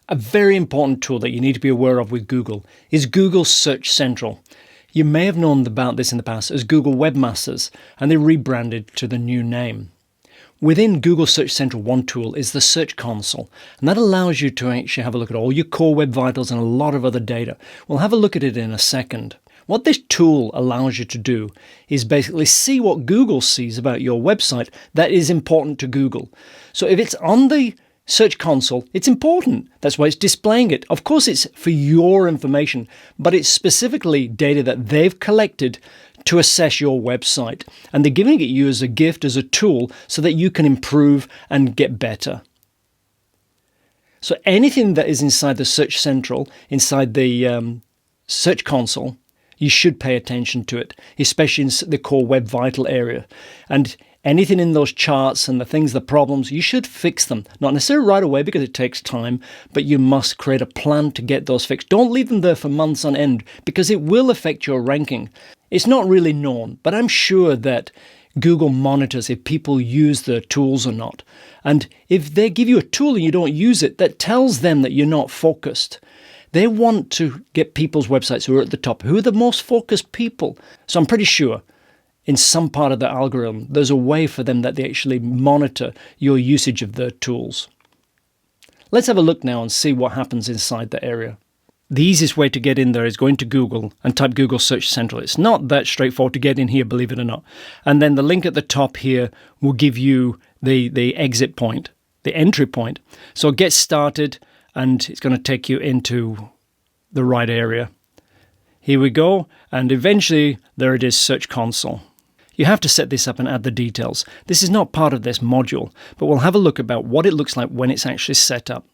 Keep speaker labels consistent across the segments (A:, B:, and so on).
A: A very important tool that you need to be aware of with Google is Google Search Central. You may have known about this in the past as Google Webmasters, and they rebranded to the new name. Within Google Search Central, one tool is the Search Console, and that allows you to actually have a look at all your core web vitals and a lot of other data. We'll have a look at it in a second. What this tool allows you to do is basically see what Google sees about your website that is important to Google. So if it's on the Search Console, it's important. That's why it's displaying it. Of course, it's for your information, but it's specifically data that they've collected to assess your website. And they're giving it you as a gift, as a tool, so that you can improve and get better. So anything that is inside the Search Central, inside the Search Console, you should pay attention to it, especially in the core web vital area. And anything in those charts and the things, the problems, you should fix them. Not necessarily right away because it takes time, but you must create a plan to get those fixed. Don't leave them there for months on end because it will affect your ranking. It's not really known, but I'm sure that Google monitors if people use the tools or not. And if they give you a tool and you don't use it, that tells them that you're not focused. They want to get people's websites who are at the top, who are the most focused people. So I'm pretty sure in some part of the algorithm, there's a way for them that they actually monitor your usage of the tools. Let's have a look now and see what happens inside the area. The easiest way to get in there is going to Google and type Google Search Central. It's not that straightforward to get in here, believe it or not. And then the link at the top here will give you the exit point, the entry point. So get started, and it's going to take you into the right area. Here we go, and eventually there it is, Search Console. You have to set this up and add the details. This is not part of this module, but we'll have a look about what it looks like when it's actually set up.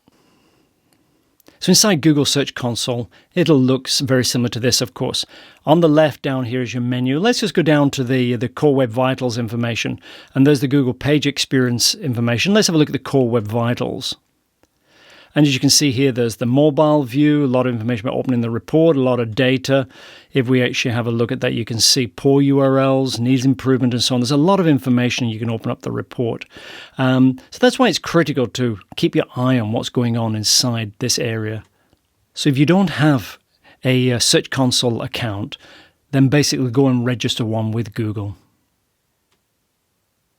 A: So inside Google Search Console, it'll look very similar to this, of course. On the left down here is your menu. Let's just go down to the Core Web Vitals information, and there's the Google Page Experience information. Let's have a look at the Core Web Vitals. And as you can see here, there's the mobile view, a lot of information about opening the report, a lot of data. If we actually have a look at that, you can see poor URLs, needs improvement, and so on. There's a lot of information. You can open up the report. So that's why it's critical to keep your eye on what's going on inside this area. So if you don't have a Search Console account, then basically go and register one with Google.